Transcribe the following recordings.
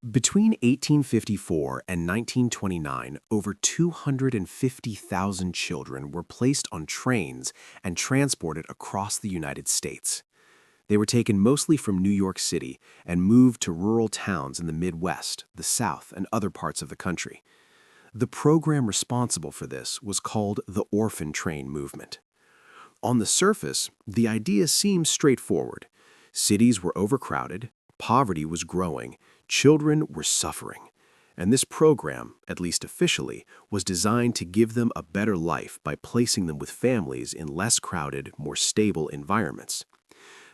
Between 1854 and 1929, over 250,000 children were placed on trains and transported across the United States. They were taken mostly from New York City and moved to rural towns in the Midwest, the South, and other parts of the country. The program responsible for this was called the Orphan Train Movement. On the surface, the idea seems straightforward. Cities were overcrowded, poverty was growing, children were suffering. And this program, at least officially, was designed to give them a better life by placing them with families in less crowded, more stable environments.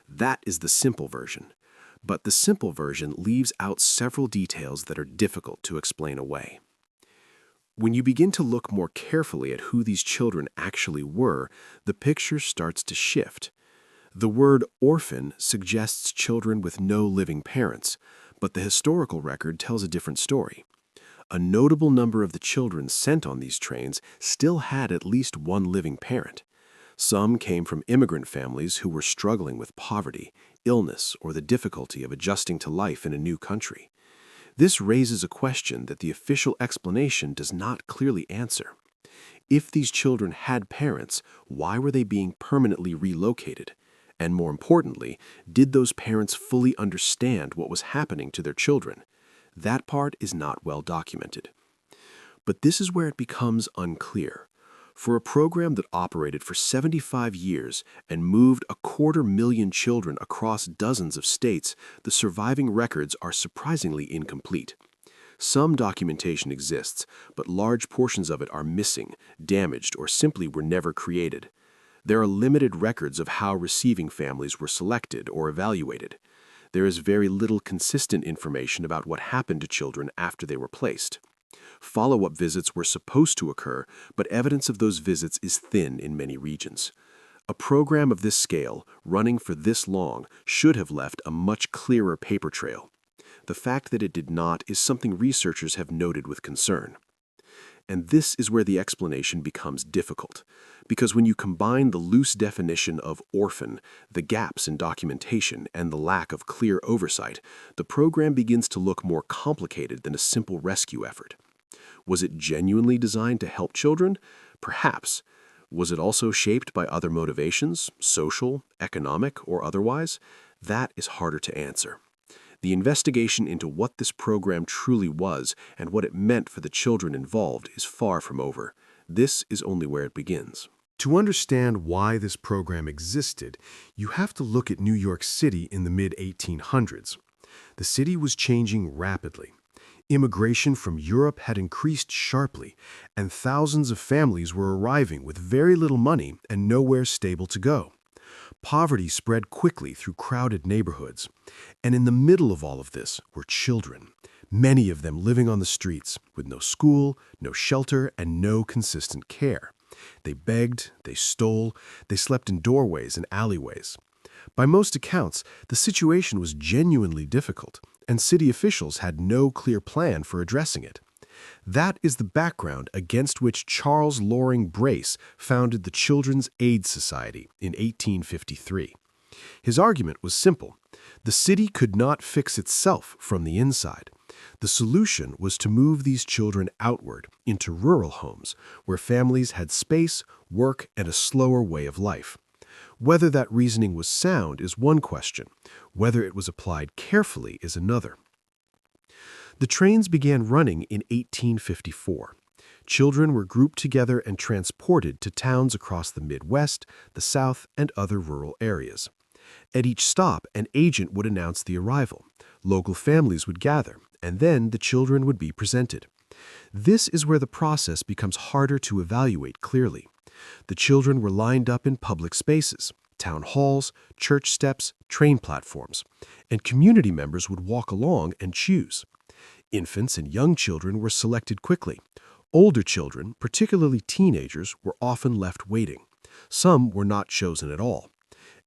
That is the simple version. But the simple version leaves out several details that are difficult to explain away. When you begin to look more carefully at who these children actually were, the picture starts to shift. The word orphan suggests children with no living parents, but the historical record tells a different story. A notable number of the children sent on these trains still had at least one living parent. Some came from immigrant families who were struggling with poverty, illness, or the difficulty of adjusting to life in a new country. This raises a question that the official explanation does not clearly answer. If these children had parents, why were they being permanently relocated? And more importantly, did those parents fully understand what was happening to their children? That part is not well documented. But this is where it becomes unclear. For a program that operated for 75 years and moved 250,000 children across dozens of states, the surviving records are surprisingly incomplete. Some documentation exists, but large portions of it are missing, damaged, or simply were never created. There are limited records of how receiving families were selected or evaluated. There is very little consistent information about what happened to children after they were placed. Follow-up visits were supposed to occur, but evidence of those visits is thin in many regions. A program of this scale, running for this long, should have left a much clearer paper trail. The fact that it did not is something researchers have noted with concern. And this is where the explanation becomes difficult, because when you combine the loose definition of orphan, the gaps in documentation, and the lack of clear oversight, the program begins to look more complicated than a simple rescue effort. Was it genuinely designed to help children? Perhaps. Was it also shaped by other motivations, social, economic, or otherwise? That is harder to answer. The investigation into what this program truly was and what it meant for the children involved is far from over. This is only where it begins. To understand why this program existed, you have to look at New York City in the mid-1800s. The city was changing rapidly. Immigration from Europe had increased sharply, and thousands of families were arriving with very little money and nowhere stable to go. Poverty spread quickly through crowded neighborhoods. And in the middle of all of this were children, many of them living on the streets with no school, no shelter, and no consistent care. They begged, they stole, they slept in doorways and alleyways. By most accounts, the situation was genuinely difficult, and city officials had no clear plan for addressing it. That is the background against which Charles Loring Brace founded the Children's Aid Society in 1853. His argument was simple. The city could not fix itself from the inside. The solution was to move these children outward into rural homes where families had space, work, and a slower way of life. Whether that reasoning was sound is one question. Whether it was applied carefully is another. The trains began running in 1854. Children were grouped together and transported to towns across the Midwest, the South, and other rural areas. At each stop, an agent would announce the arrival. Local families would gather, and then the children would be presented. This is where the process becomes harder to evaluate clearly. The children were lined up in public spaces, town halls, church steps, train platforms, and community members would walk along and choose. Infants and young children were selected quickly. Older children, particularly teenagers, were often left waiting. Some were not chosen at all.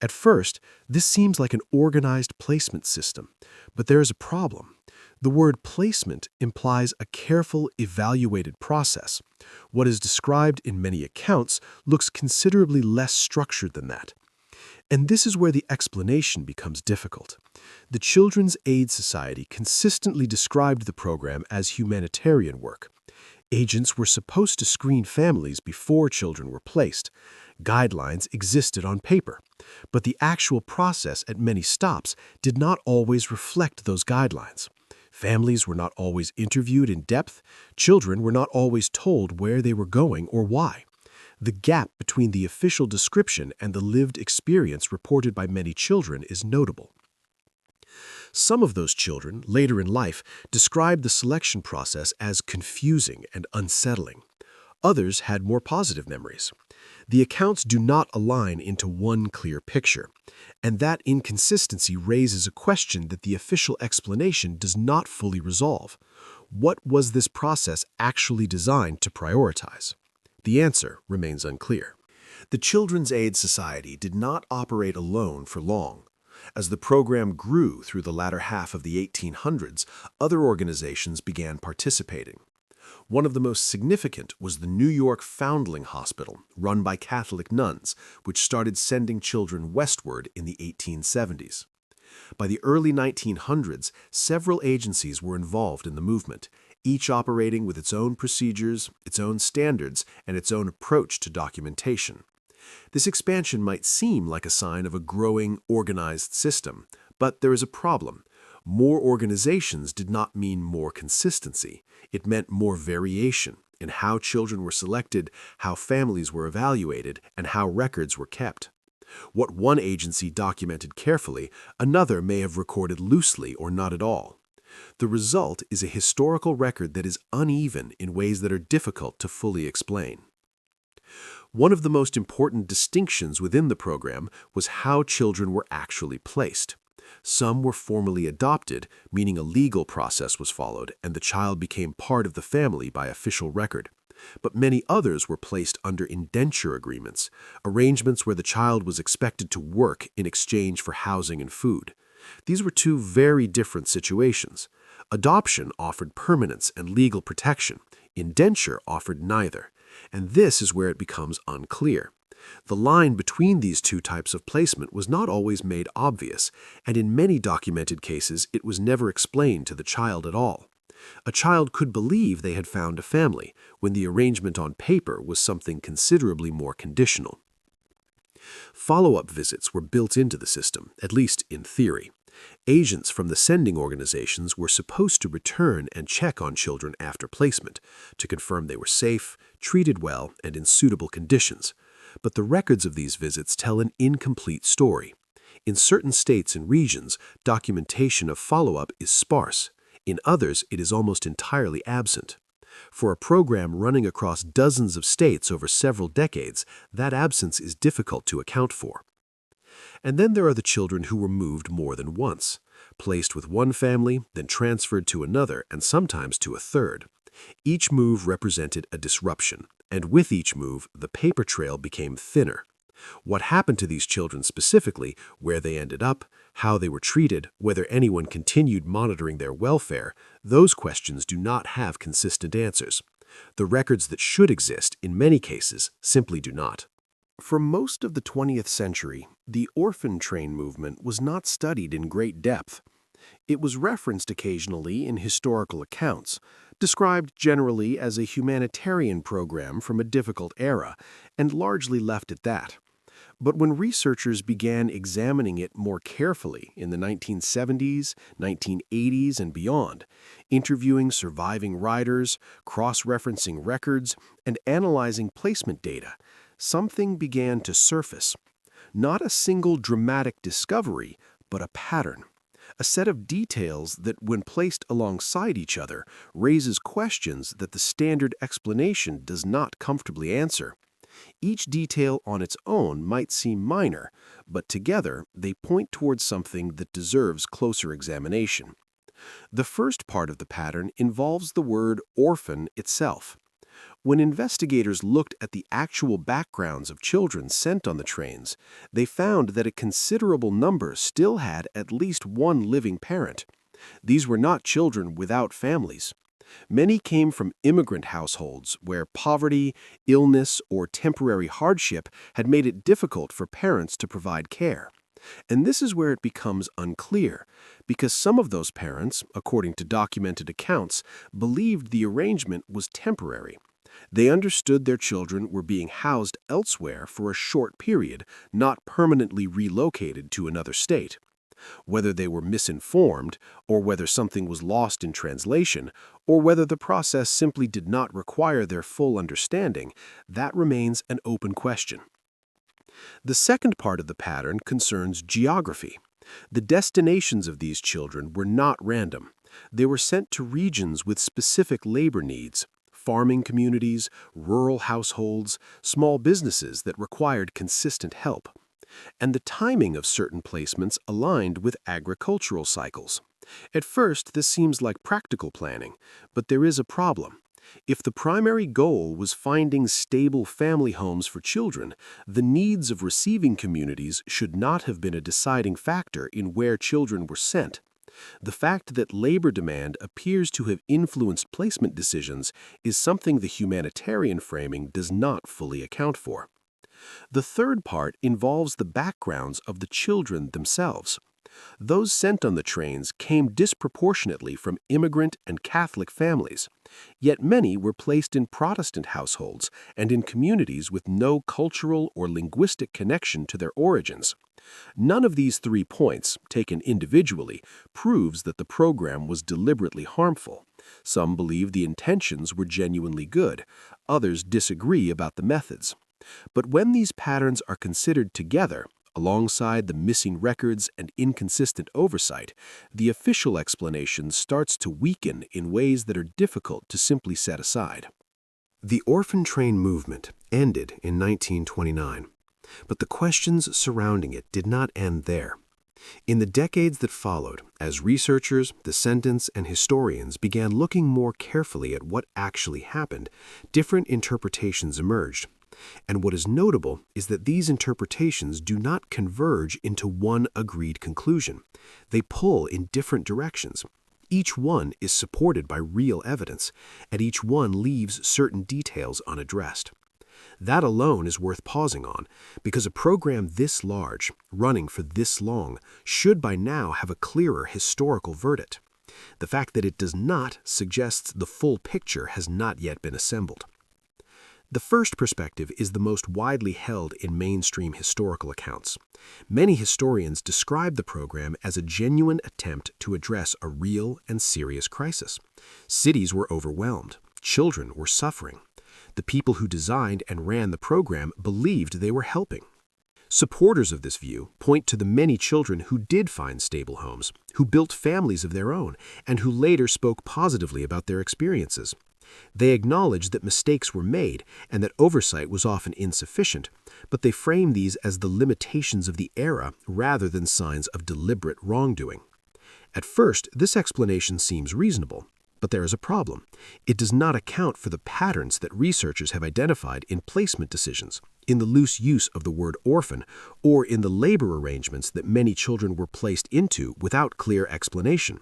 At first, this seems like an organized placement system, but there is a problem. The word placement implies a careful, evaluated process. What is described in many accounts looks considerably less structured than that. And this is where the explanation becomes difficult. The Children's Aid Society consistently described the program as humanitarian work. Agents were supposed to screen families before children were placed. Guidelines existed on paper, but the actual process at many stops did not always reflect those guidelines. Families were not always interviewed in depth. Children were not always told where they were going or why. The gap between the official description and the lived experience reported by many children is notable. Some of those children, later in life, described the selection process as confusing and unsettling. Others had more positive memories. The accounts do not align into one clear picture, and that inconsistency raises a question that the official explanation does not fully resolve. What was this process actually designed to prioritize? The answer remains unclear. The Children's Aid Society did not operate alone for long. As the program grew through the latter half of the 1800s, other organizations began participating. One of the most significant was the New York Foundling Hospital, run by Catholic nuns, which started sending children westward in the 1870s. By the early 1900s, several agencies were involved in the movement, each operating with its own procedures, its own standards, and its own approach to documentation. This expansion might seem like a sign of a growing, organized system, but there is a problem. More organizations did not mean more consistency. It meant more variation in how children were selected, how families were evaluated, and how records were kept. What one agency documented carefully, another may have recorded loosely or not at all. The result is a historical record that is uneven in ways that are difficult to fully explain. One of the most important distinctions within the program was how children were actually placed. Some were formally adopted, meaning a legal process was followed and the child became part of the family by official record. But many others were placed under indenture agreements, arrangements where the child was expected to work in exchange for housing and food. These were two very different situations. Adoption offered permanence and legal protection. Indenture offered neither. And this is where it becomes unclear. The line between these two types of placement was not always made obvious, and in many documented cases it was never explained to the child at all. A child could believe they had found a family, when the arrangement on paper was something considerably more conditional. Follow-up visits were built into the system, at least in theory. Agents from the sending organizations were supposed to return and check on children after placement, to confirm they were safe, treated well, and in suitable conditions. But the records of these visits tell an incomplete story. In certain states and regions, documentation of follow-up is sparse. In others, it is almost entirely absent. For a program running across dozens of states over several decades, that absence is difficult to account for. And then there are the children who were moved more than once, placed with one family, then transferred to another, and sometimes to a third. Each move represented a disruption, and with each move, the paper trail became thinner. What happened to these children specifically, where they ended up, how they were treated, whether anyone continued monitoring their welfare, those questions do not have consistent answers. The records that should exist, in many cases, simply do not. For most of the 20th century, the Orphan Train Movement was not studied in great depth. It was referenced occasionally in historical accounts, described generally as a humanitarian program from a difficult era, and largely left at that. But when researchers began examining it more carefully in the 1970s, 1980s, and beyond, interviewing surviving riders, cross-referencing records, and analyzing placement data, something began to surface. Not a single dramatic discovery, but a pattern. A set of details that, when placed alongside each other, raises questions that the standard explanation does not comfortably answer. Each detail on its own might seem minor, but together they point towards something that deserves closer examination. The first part of the pattern involves the word orphan itself. When investigators looked at the actual backgrounds of children sent on the trains, they found that a considerable number still had at least one living parent. These were not children without families. Many came from immigrant households where poverty, illness, or temporary hardship had made it difficult for parents to provide care. And this is where it becomes unclear, because some of those parents, according to documented accounts, believed the arrangement was temporary. They understood their children were being housed elsewhere for a short period, not permanently relocated to another state. Whether they were misinformed, or whether something was lost in translation, or whether the process simply did not require their full understanding, that remains an open question. The second part of the pattern concerns geography. The destinations of these children were not random. They were sent to regions with specific labor needs, farming communities, rural households, small businesses that required consistent help. And the timing of certain placements aligned with agricultural cycles. At first, this seems like practical planning, but there is a problem. If the primary goal was finding stable family homes for children, the needs of receiving communities should not have been a deciding factor in where children were sent. The fact that labor demand appears to have influenced placement decisions is something the humanitarian framing does not fully account for. The third part involves the backgrounds of the children themselves. Those sent on the trains came disproportionately from immigrant and Catholic families, yet many were placed in Protestant households and in communities with no cultural or linguistic connection to their origins. None of these 3 points, taken individually, proves that the program was deliberately harmful. Some believe the intentions were genuinely good, others disagree about the methods. But when these patterns are considered together, alongside the missing records and inconsistent oversight, the official explanation starts to weaken in ways that are difficult to simply set aside. The Orphan Train Movement ended in 1929, but the questions surrounding it did not end there. In the decades that followed, as researchers, descendants, and historians began looking more carefully at what actually happened, different interpretations emerged. And what is notable is that these interpretations do not converge into one agreed conclusion. They pull in different directions. Each one is supported by real evidence, and each one leaves certain details unaddressed. That alone is worth pausing on, because a program this large, running for this long, should by now have a clearer historical verdict. The fact that it does not suggests the full picture has not yet been assembled. The first perspective is the most widely held in mainstream historical accounts. Many historians describe the program as a genuine attempt to address a real and serious crisis. Cities were overwhelmed. Children were suffering. The people who designed and ran the program believed they were helping. Supporters of this view point to the many children who did find stable homes, who built families of their own, and who later spoke positively about their experiences. They acknowledge that mistakes were made and that oversight was often insufficient, but they frame these as the limitations of the era rather than signs of deliberate wrongdoing. At first, this explanation seems reasonable, but there is a problem. It does not account for the patterns that researchers have identified in placement decisions, in the loose use of the word orphan, or in the labor arrangements that many children were placed into without clear explanation.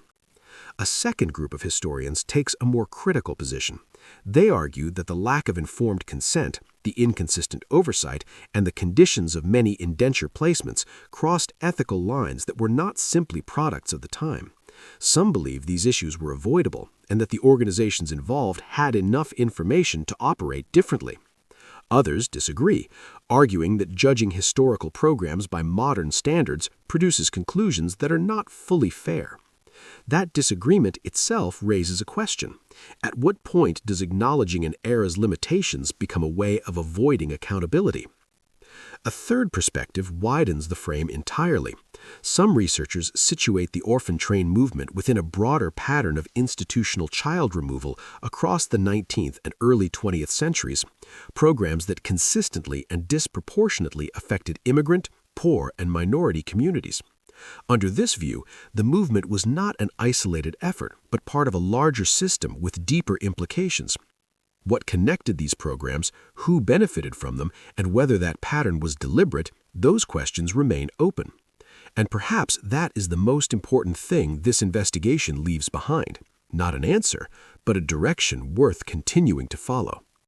A second group of historians takes a more critical position. They argue that the lack of informed consent, the inconsistent oversight, and the conditions of many indenture placements crossed ethical lines that were not simply products of the time. Some believe these issues were avoidable and that the organizations involved had enough information to operate differently. Others disagree, arguing that judging historical programs by modern standards produces conclusions that are not fully fair. That disagreement itself raises a question. At what point does acknowledging an era's limitations become a way of avoiding accountability? A third perspective widens the frame entirely. Some researchers situate the orphan train movement within a broader pattern of institutional child removal across the 19th and early 20th centuries, programs that consistently and disproportionately affected immigrant, poor, and minority communities. Under this view, the movement was not an isolated effort, but part of a larger system with deeper implications. What connected these programs, who benefited from them, and whether that pattern was deliberate, those questions remain open. And perhaps that is the most important thing this investigation leaves behind. Not an answer, but a direction worth continuing to follow.